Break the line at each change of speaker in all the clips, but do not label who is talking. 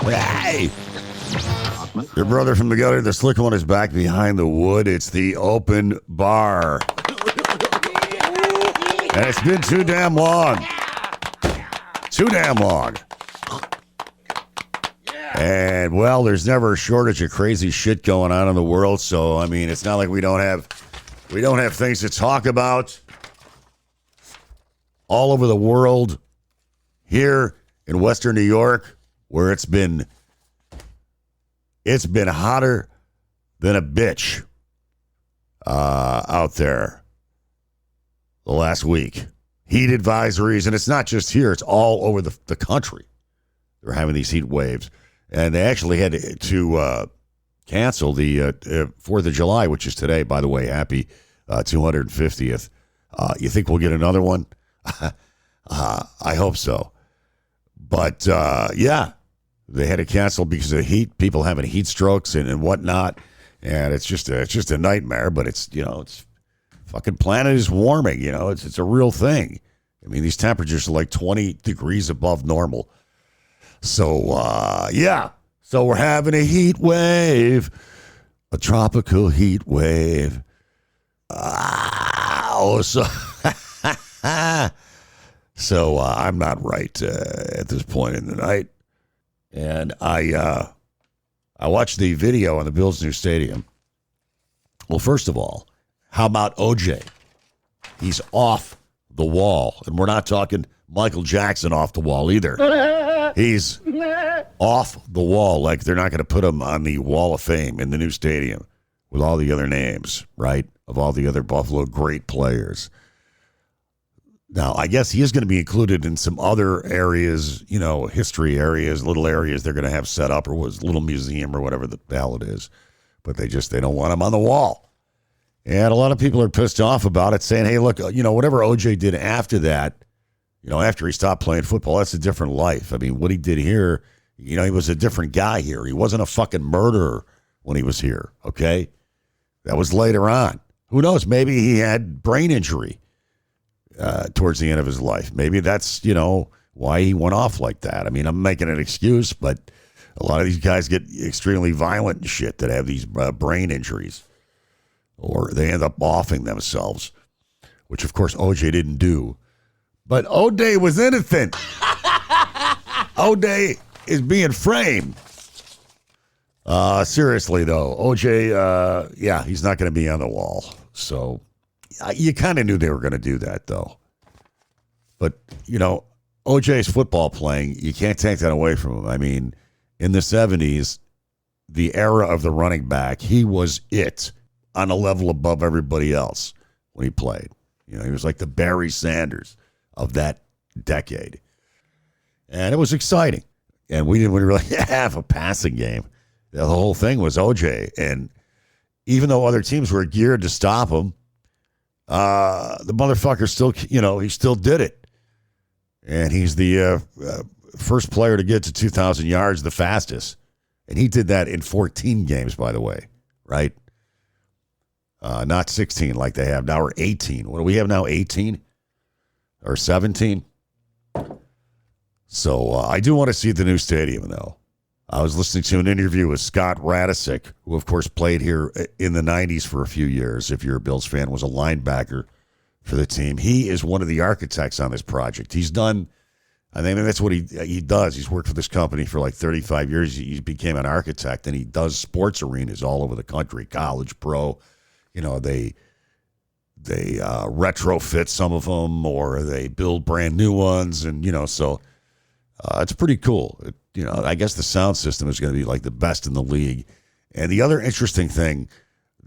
Hey! Your brother from the gutter, the slick one, is back behind the wood. It's the open bar. And it's been too damn long. Too damn long. And, well, there's never a shortage of crazy shit going on in the world. So, I mean, it's not like we don't have things to talk about all over the world. Here in Western New York, where it's been hotter than a bitch out there the last week. Heat advisories, and it's not just here, it's all over the country. They're having these heat waves. And they actually had to cancel the 4th of July, which is today, by the way. Happy 250th. You think we'll get another one? I hope so. But, yeah, they had to cancel because of the heat, people having heat strokes and whatnot. And it's just a nightmare, but it's fucking planet is warming, it's a real thing. I mean, these temperatures are like 20 degrees above normal. So, yeah. So we're having a heat wave, a tropical heat wave. So I'm not right at this point in the night. And I watched the video on the Bills' new stadium. Well, first of all, how about OJ? He's off the wall. And we're not talking Michael Jackson off the wall either. He's off the wall. Like they're not going to put him on the Wall of Fame in the new stadium with all the other names, right, of all the other Buffalo great players. Now, I guess he is going to be included in some other areas, history areas, little areas they're going to have set up, or was little museum or whatever the hell it is. But they don't want him on the wall. And a lot of people are pissed off about it, saying, hey, look, whatever OJ did after that, after he stopped playing football, that's a different life. I mean, what he did here, he was a different guy here. He wasn't a fucking murderer when he was here, okay? That was later on. Who knows? Maybe he had brain injury towards the end of his life. Maybe that's, why he went off like that. I mean, I'm making an excuse, but a lot of these guys get extremely violent and shit that have these brain injuries. Or they end up offing themselves, which, of course, OJ didn't do. But OJ was innocent. OJ is being framed. Seriously, though, OJ, he's not going to be on the wall. So you kind of knew they were going to do that, though. But, OJ's football playing, you can't take that away from him. I mean, in the 70s, the era of the running back, he was it on a level above everybody else when he played. He was like the Barry Sanders of that decade. And it was exciting. And we didn't really have a passing game. The whole thing was OJ. And even though other teams were geared to stop him, the motherfucker still, he still did it. And he's the first player to get to 2,000 yards the fastest. And he did that in 14 games, by the way, right? Not 16 like they have now, or 18. What do we have now, 18? Or 17? So I do want to see the new stadium, though. I was listening to an interview with Scott Radisick, who, of course, played here in the 90s for a few years. If you're a Bills fan, was a linebacker for the team. He is one of the architects on this project. He's done, I think that's what he does. He's worked for this company for like 35 years. He became an architect, and he does sports arenas all over the country, college, pro. They retrofit some of them, or they build brand new ones, and so it's pretty cool. I guess the sound system is going to be like the best in the league. And the other interesting thing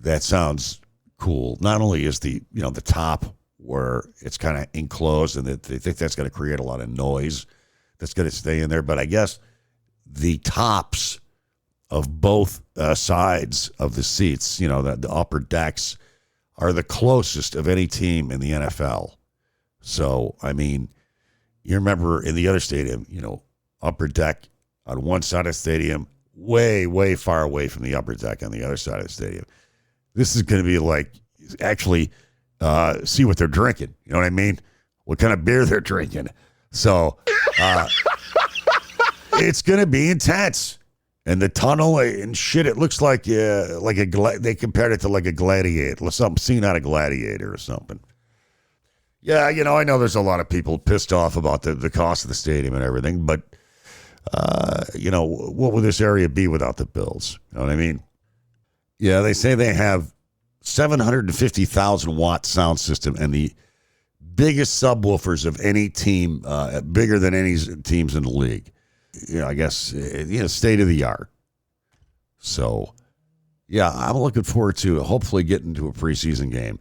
that sounds cool, not only is the top where it's kind of enclosed, and they think that's going to create a lot of noise that's going to stay in there, but I guess the tops of both sides of the seats, the upper decks, are the closest of any team in the NFL. So, I mean, you remember in the other stadium, upper deck on one side of the stadium, way, way far away from the upper deck on the other side of the stadium. This is going to be like, actually, see what they're drinking. You know what I mean? what kind of beer they're drinking. So it's going to be intense. And the tunnel and shit, it looks like they compared it to like a gladiator, something seen out of Gladiator or something. Yeah, I know there's a lot of people pissed off about the cost of the stadium and everything, but, what would this area be without the Bills? You know what I mean? Yeah, they say they have 750,000 watt sound system and the biggest subwoofers of any team, bigger than any teams in the league. I guess, state of the art. So, yeah, I'm looking forward to hopefully getting to a preseason game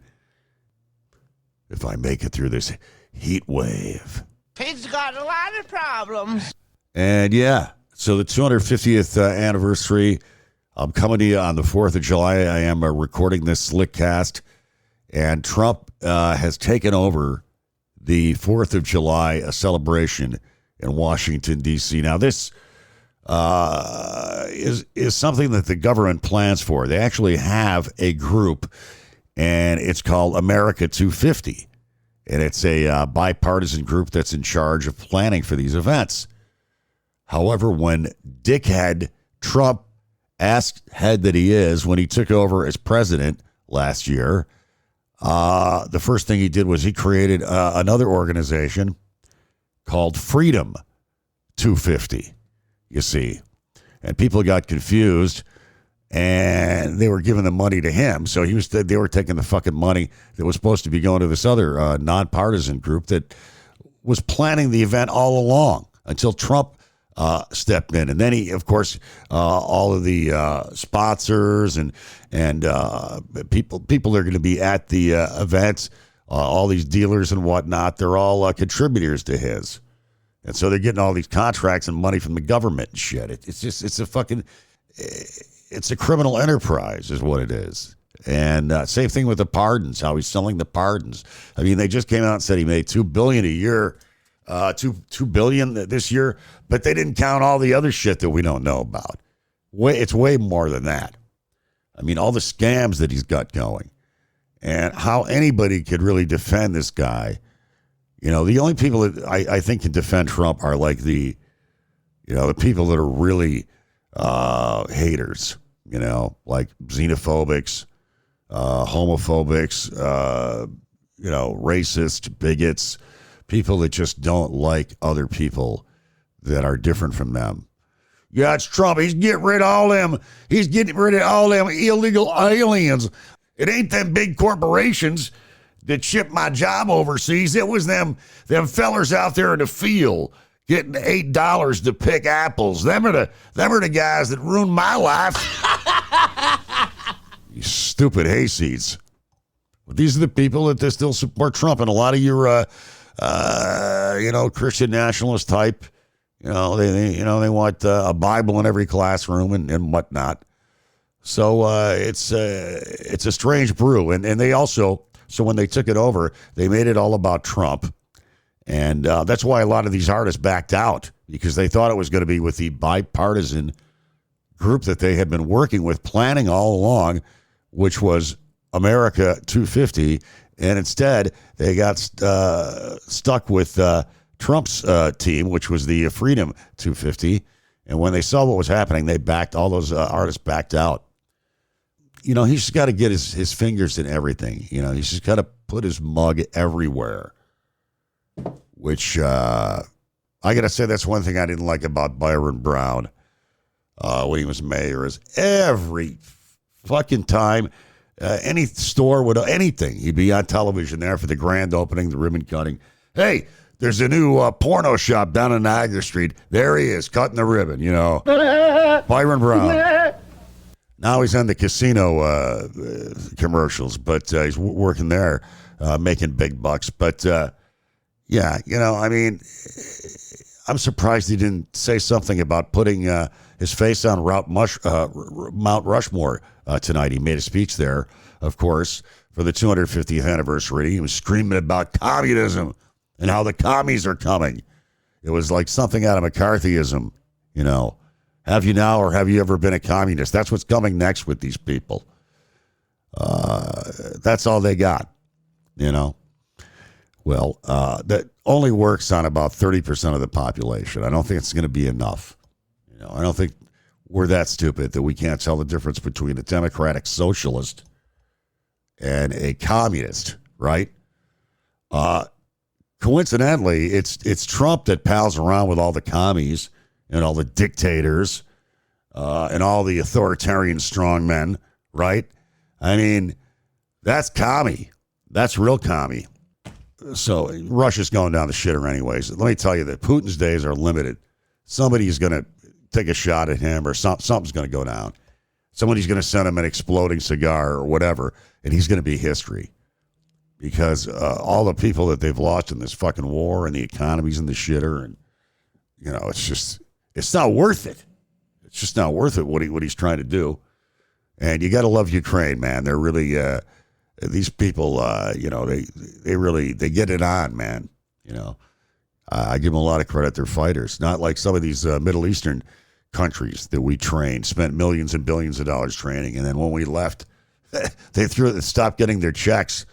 if I make it through this heat wave.
Pete's got a lot of problems.
And, yeah, so the 250th anniversary, I'm coming to you on the 4th of July. I am recording this slick cast, and Trump has taken over the 4th of July celebration in Washington, D.C. Now, this is something that the government plans for. They actually have a group, and it's called America 250. And it's a bipartisan group that's in charge of planning for these events. However, when dickhead Trump, asshead that he is, when he took over as president last year, the first thing he did was he created another organization called Freedom 250, you see. And people got confused, and they were giving the money to him. So they were taking the fucking money that was supposed to be going to this other nonpartisan group that was planning the event all along until Trump stepped in. And then he, of course, all of the sponsors and people that are going to be at the events, all these dealers and whatnot, they're all contributors to his. And so they're getting all these contracts and money from the government and shit. It's a criminal enterprise is what it is. And same thing with the pardons, how he's selling the pardons. I mean, they just came out and said he made $2 billion a year, $2 billion this year, but they didn't count all the other shit that we don't know about. It's way more than that. I mean, all the scams that he's got going. And how anybody could really defend this guy. The only people that I think can defend Trump are like the people that are really haters, like xenophobics, homophobics, racist, bigots, people that just don't like other people that are different from them. Yeah, it's Trump. He's getting rid of all them. He's getting rid of all them illegal aliens. It ain't them big corporations that shipped my job overseas. It was them fellers out there in the field getting $8 to pick apples. Them are the guys that ruined my life. You stupid hayseeds. But these are the people that still support Trump, and a lot of your Christian nationalist type. They want a Bible in every classroom and whatnot. So it's a strange brew, and they also. So when they took it over, they made it all about Trump. And that's why a lot of these artists backed out, because they thought it was going to be with the bipartisan group that they had been working with, planning all along, which was America 250. And instead, they got stuck with Trump's team, which was the Freedom 250. And when they saw what was happening, all those artists backed out. He's just got to get his fingers in everything. He's just got to put his mug everywhere, which I got to say, that's one thing I didn't like about Byron Brown when he was mayor, is every fucking time, any store would, anything, he'd be on television there for the grand opening, the ribbon cutting. Hey, there's a new porno shop down in Niagara Street. There he is, cutting the ribbon, Byron Brown. Now he's on the casino commercials, but he's working there, making big bucks. But, I'm surprised he didn't say something about putting his face on Mount Rushmore tonight. He made a speech there, of course, for the 250th anniversary. He was screaming about communism and how the commies are coming. It was like something out of McCarthyism, Have you now, or have you ever been a communist? That's what's coming next with these people. That's all they got, Well, that only works on about 30% of the population. I don't think it's going to be enough. I don't think we're that stupid that we can't tell the difference between a democratic socialist and a communist, right? Coincidentally, it's Trump that pals around with all the commies and all the dictators and all the authoritarian strongmen, right? I mean, that's commie. That's real commie. So Russia's going down the shitter anyways. Let me tell you that Putin's days are limited. Somebody's going to take a shot at him or something's going to go down. Somebody's going to send him an exploding cigar or whatever, and he's going to be history. Because all the people that they've lost in this fucking war and the economy's in the shitter, and, it's not worth it. It's just not worth it what he's trying to do. And you got to love Ukraine, man. They're really... these people, they get it on, man. I give them a lot of credit. They're fighters, not like some of these Middle Eastern countries that we trained, spent millions and billions of dollars training, and then when we left, they stopped getting their checks,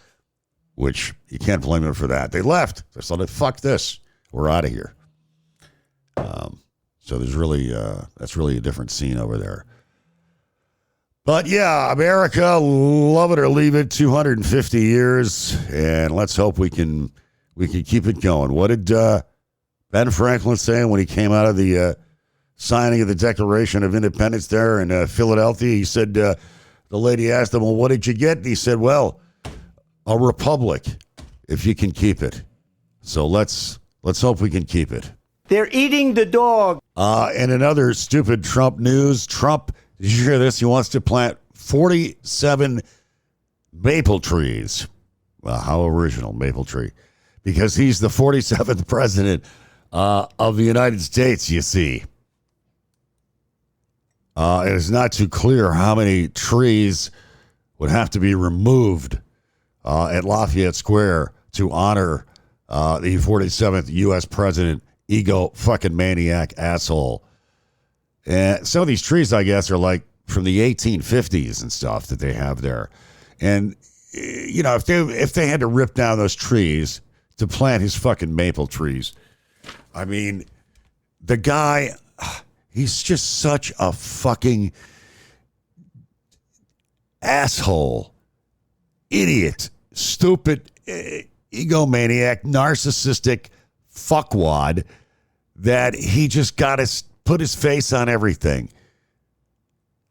which you can't blame them for that. They left. They said, "Fuck this, we're out of here." So there's really that's really a different scene over there. But yeah, America, love it or leave it, 250 years, and let's hope we can keep it going. What did Ben Franklin say when he came out of the signing of the Declaration of Independence there in Philadelphia? He said, the lady asked him, "Well, what did you get?" And he said, "Well, a republic, if you can keep it." So let's hope we can keep it.
They're eating the dog.
And another stupid Trump news. Trump, did you hear this? He wants to plant 47 maple trees. Well, how original, maple tree. Because he's the 47th president of the United States, you see. It is not too clear how many trees would have to be removed at Lafayette Square to honor the 47th U.S. president, ego fucking maniac asshole. And some of these trees, I guess, are like from the 1850s and stuff that they have there. And, if they had to rip down those trees to plant his fucking maple trees, I mean, the guy, he's just such a fucking asshole, idiot, stupid, egomaniac, narcissistic fuckwad that he just got to put his face on everything.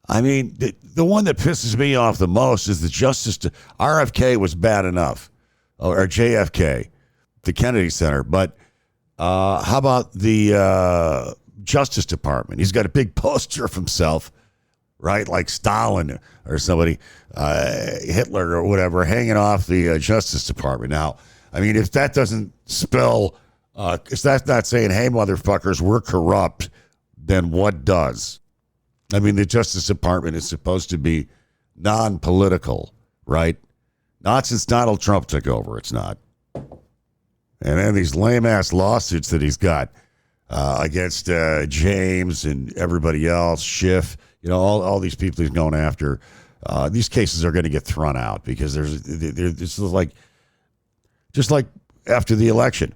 I mean, the one that pisses me off the most is the RFK was bad enough, or JFK, the Kennedy Center. But how about the Justice Department? He's got a big poster of himself, right, like Stalin or somebody, Hitler or whatever, hanging off the Justice Department. Now, I mean, if that doesn't spell, if that's not saying, "Hey, motherfuckers, we're corrupt," then what does? I mean, the Justice Department is supposed to be non-political, right? Not since Donald Trump took over, it's not. And then these lame-ass lawsuits that he's got against James and everybody else, Schiff, all these people he's going after, these cases are going to get thrown out because it's just like after the election,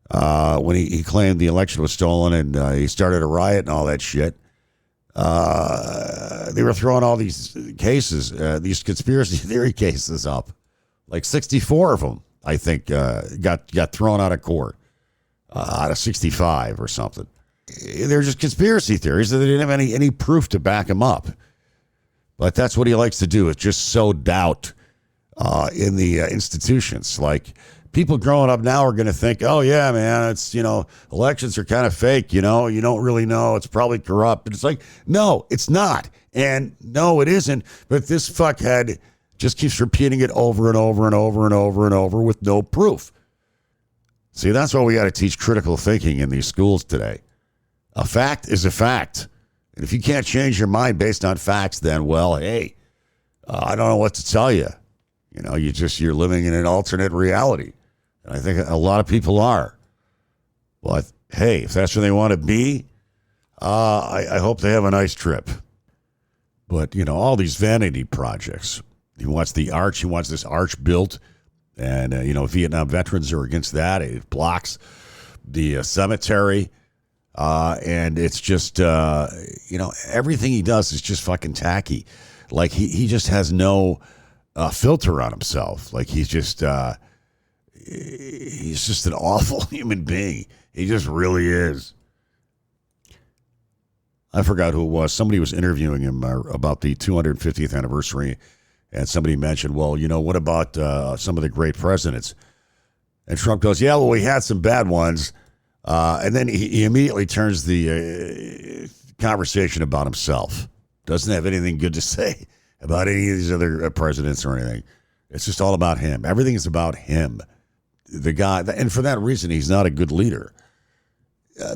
when he claimed the election was stolen and he started a riot and all that shit. They were throwing all these cases, these conspiracy theory cases up. Like 64 of them, I think, got thrown out of court, out of 65 or something. They're just conspiracy theories. They didn't have any proof to back them up. But that's what he likes to do, is just sow doubt in the institutions. Like, people growing up now are going to think, "Oh, yeah, man, it's, elections are kind of fake, you don't really know. It's probably corrupt." And it's like, no, it's not. And no, it isn't. But this fuckhead just keeps repeating it over and over and over and over and over with no proof. See, that's why we got to teach critical thinking in these schools today. A fact is a fact. And if you can't change your mind based on facts, then, well, hey, I don't know what to tell you. You're living in an alternate reality. And I think a lot of people are. But, hey, if that's where they want to be, I hope they have a nice trip. But, all these vanity projects. He wants the arch. He wants this arch built And, Vietnam veterans are against that. It blocks the cemetery. And it's just, everything he does is just fucking tacky. Like, he just has no filter on himself. Like, he's just an awful human being. He just really is. I forgot who it was. Somebody was interviewing him about the 250th anniversary, and somebody mentioned, well, what about some of the great presidents? And Trump goes, yeah, well, we had some bad ones. And then he immediately turns the conversation about himself. Doesn't have anything good to say about any of these other presidents or anything. It's just all about him. Everything is about him. The guy, and for that reason, he's not a good leader.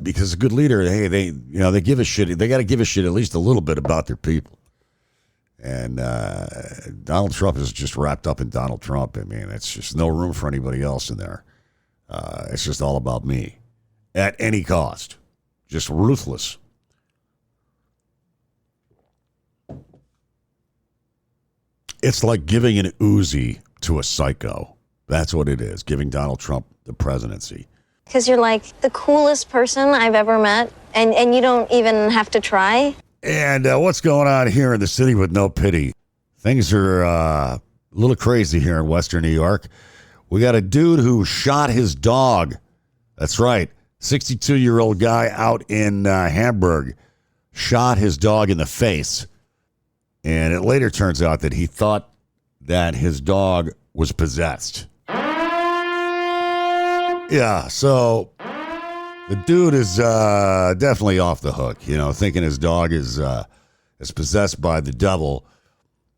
Because a good leader, hey, they give a shit. They got to give a shit at least a little bit about their people. And Donald Trump is just wrapped up in Donald Trump. I mean, it's just no room for anybody else in there. It's just all about me at any cost. Just ruthless. It's like giving an Uzi to a psycho. That's what it is, giving Donald Trump the presidency.
Because you're like the coolest person I've ever met, and you don't even have to try.
And what's going on here in the city with no pity? Things are a little crazy here in Western New York. We got a dude who shot his dog. That's right. 62-year-old guy out in Hamburg shot his dog in the face. And it later turns out that he thought that his dog was possessed. Yeah, so the dude is definitely off the hook, thinking his dog is possessed by the devil.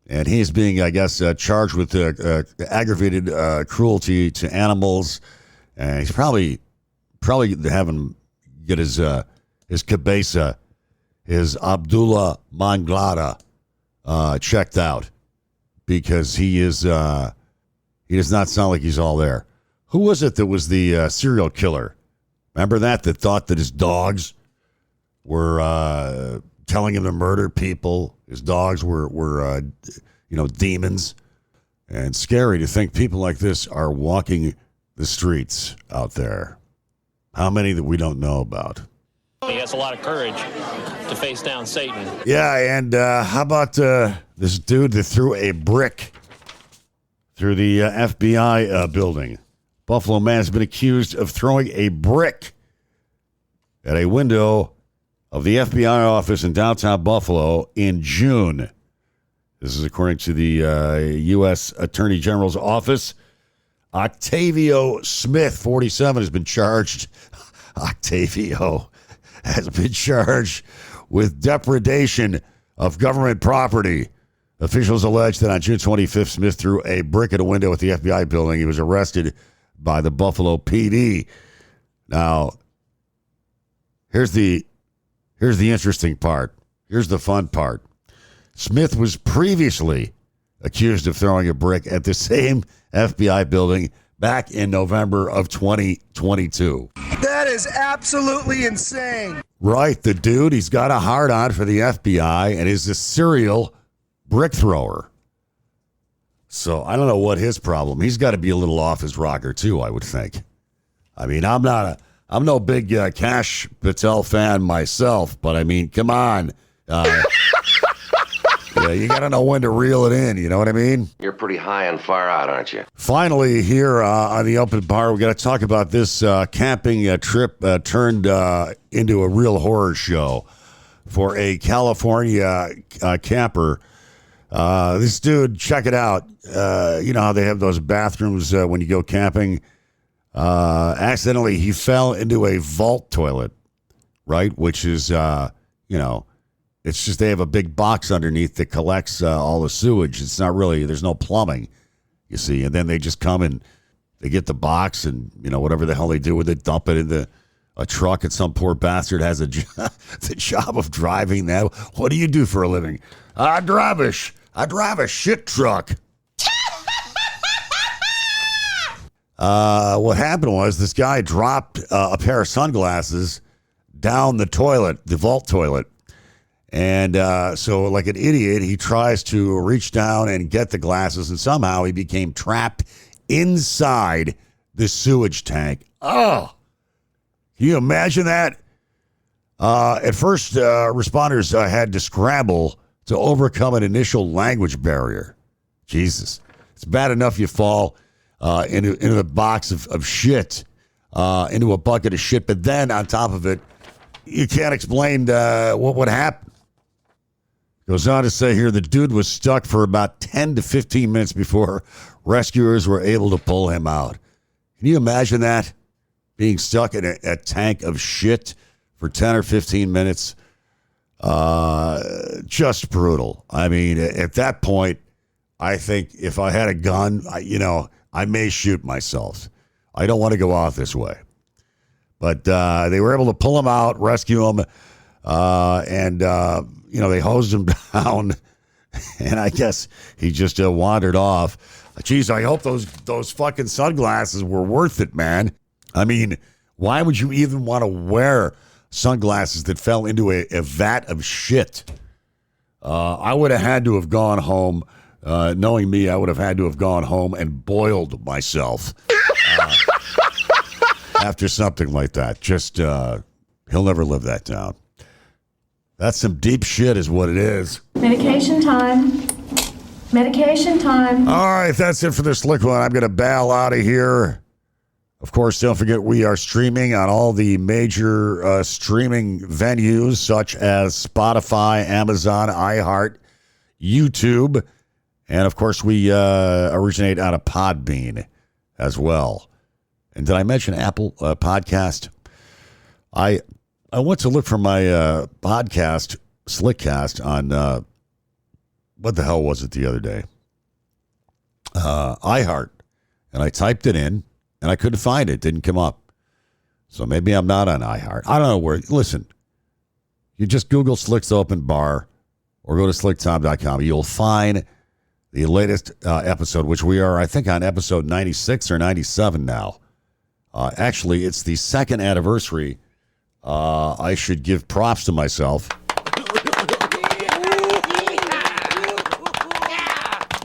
And he's being, I guess, charged with aggravated cruelty to animals. And he's probably having him get his cabeza, his Abdullah Manglada, checked out, because he does not sound like he's all there. Who was it that was the serial killer? Remember that thought that his dogs were telling him to murder people? His dogs were demons. And scary to think people like this are walking the streets out there. How many that we don't know about?
He has a lot of courage to face down Satan.
Yeah, and how about this dude that threw a brick through the FBI building? Buffalo man has been accused of throwing a brick at a window of the FBI office in downtown Buffalo in June. This is according to the U.S. Attorney General's office. Octavio Smith, 47, has been charged. Octavio has been charged with depredation of government property. Officials allege that on June 25th, Smith threw a brick at a window at the FBI building. He was arrested by the Buffalo PD. Now, here's the interesting part. Here's the fun part. Smith was previously accused of throwing a brick at the same FBI building back in November of 2022.
That is absolutely insane.
Right, the dude, he's got a hard-on for the FBI and is a serial brick thrower. So I don't know what his problem. He's got to be a little off his rocker too, I would think. I mean, I'm no big Cash Patel fan myself, but I mean, come on. Yeah, you got to know when to reel it in. You know what I mean?
You're pretty high and far out, aren't you?
Finally, here on the Open Bar, we got to talk about this camping trip turned into a real horror show for a California camper. This dude, check it out. You know how they have those bathrooms when you go camping? Accidentally, he fell into a vault toilet, right? Which is, it's just they have a big box underneath that collects all the sewage. It's not really, there's no plumbing, you see. And then they just come and they get the box and, whatever the hell they do with it, dump it into a truck, and some poor bastard has the job of driving that. What do you do for a living? I drive a shit truck. What happened was this guy dropped a pair of sunglasses down the toilet, the vault toilet. And so like an idiot, he tries to reach down and get the glasses, and somehow he became trapped inside the sewage tank. Oh, can you imagine that? At first, responders had to scramble to overcome an initial language barrier. Jesus. It's bad enough you fall into the box of shit, into a bucket of shit, but then on top of it, you can't explain what would happen. Goes on to say here, the dude was stuck for about 10 to 15 minutes before rescuers were able to pull him out. Can you imagine that? Being stuck in a tank of shit for 10 or 15 minutes? Just brutal. I mean, at that point, I think if I had a gun, I may shoot myself. I don't want to go out this way. But they were able to pull him out, rescue him, and they hosed him down. And I guess he just wandered off. Geez, I hope those fucking sunglasses were worth it, man. I mean, why would you even want to wear sunglasses that fell into a vat of shit? I would have had to have gone home. Knowing me, I would have had to have gone home and boiled myself after something like that. Just, he'll never live that down. That's some deep shit is what it is.
Medication time. Medication time.
All right, that's it for this Slick One. I'm going to bail out of here. Of course, don't forget we are streaming on all the major streaming venues such as Spotify, Amazon, iHeart, YouTube, and of course we originate out of Podbean as well. And did I mention Apple Podcast? I went to look for my podcast, Slickcast, on what the hell was it the other day? iHeart. And I typed it in, and I couldn't find it. It didn't come up. So maybe I'm not on iHeart. I don't know where. Listen, you just Google Slick's Open Bar or go to slicktom.com. You'll find the latest episode, which we are, I think, on episode 96 or 97 now. Actually, it's the second anniversary. I should give props to myself.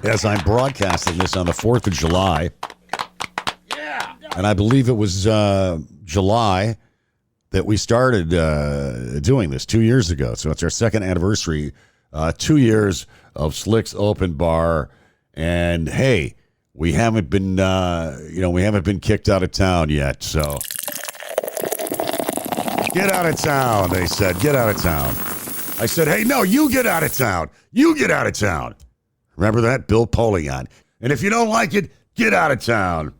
As I'm broadcasting this on the 4th of July. And I believe it was July that we started doing this 2 years ago. So it's our second anniversary, 2 years of Slick's Open Bar. And hey, we haven't been, we haven't been kicked out of town yet. So get out of town, they said. Get out of town. I said, hey, no, you get out of town. You get out of town. Remember that? Bill Polion. And if you don't like it, get out of town.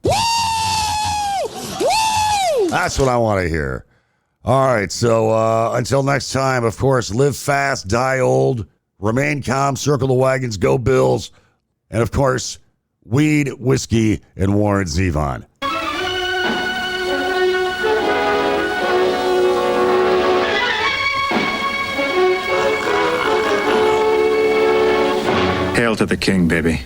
That's what I want to hear. All right, so until next time, of course, live fast, die old, remain calm, circle the wagons, go Bills, and of course, weed, whiskey, and Warren Zevon.
Hail to the king, baby.